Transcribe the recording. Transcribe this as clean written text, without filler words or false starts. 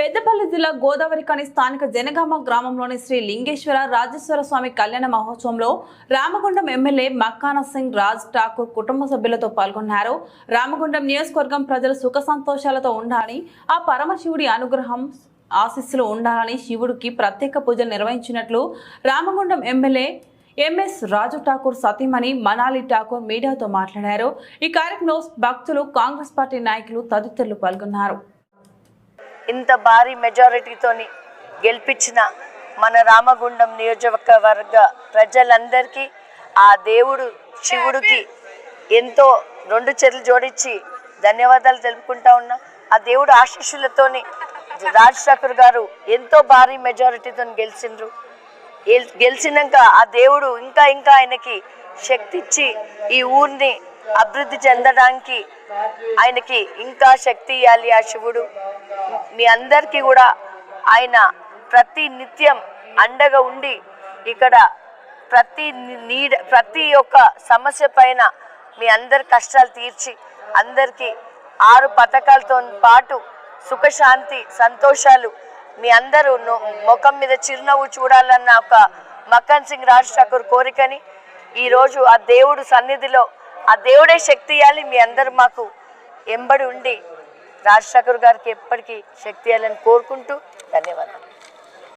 పెద్దపల్లి జిల్లా గోదావరిఖని స్థానిక జనగామ గ్రామంలోని శ్రీ లింగేశ్వర రాజేశ్వర స్వామి కళ్యాణ మహోత్సవంలో రామగుండం ఎమ్మెల్యే మక్కాన సింగ్ రాజ్ ఠాకూర్ కుటుంబ సభ్యులతో పాల్గొన్నారు. రామగుండం నియోజకవర్గం ప్రజలు సుఖ సంతోషాలతో ఉండాలని, ఆ పరమశివుడి అనుగ్రహం ఆశీస్సులు ఉండాలని శివుడికి ప్రత్యేక పూజలు నిర్వహించినట్లు రామగుండం ఎమ్మెల్యే ఎంఎస్ రాజు ఠాకూర్ సతీమణి మనాలి ఠాకూర్ మీడియాతో మాట్లాడారు. ఈ కార్యక్రమంలో భక్తులు, కాంగ్రెస్ పార్టీ నాయకులు తదితరులు పాల్గొన్నారు. ఇంత భారీ మెజారిటీతోని గెలిపించిన మన రామగుండం నియోజకవర్గ ప్రజలందరికీ ఆ దేవుడు శివుడికి ఎంతో రెండు చేతులు జోడించి ధన్యవాదాలు తెలుపుకుంటా ఉన్నా. ఆ దేవుడు ఆశీస్సులతోని రాజ్ ఠాకూర్ గారు ఎంతో భారీ మెజారిటీతో గెలిచినాక ఆ దేవుడు ఇంకా ఆయనకి శక్తి ఇచ్చి ఈ ఊరిని అభివృద్ధి చెందడానికి ఆయనకి ఇంకా శక్తి ఇవ్వాలి ఆ శివుడు. మీ అందరికీ కూడా ఆయన ప్రతి నిత్యం అండగా ఉండి ఇక్కడ ప్రతి ఒక్క సమస్య పైన మీ అందరి కష్టాలు తీర్చి అందరికీ 6 పథకాలతో పాటు సుఖశాంతి సంతోషాలు మీ అందరూ ముఖం మీద చిరునవ్వు చూడాలన్న ఒక మక్కన్ సింగ్ రాజ్ ఠాకూర్ కోరికని ఈరోజు ఆ దేవుడు సన్నిధిలో ఆ దేవుడే శక్తి ఇవ్వాలి. మీ అందరూ మాకు ఎంబడి ఉండి రాజ్ ఠాకూర్ గారికి ఎప్పటికీ శక్తి ఇవ్వాలని కోరుకుంటూ ధన్యవాదాలు.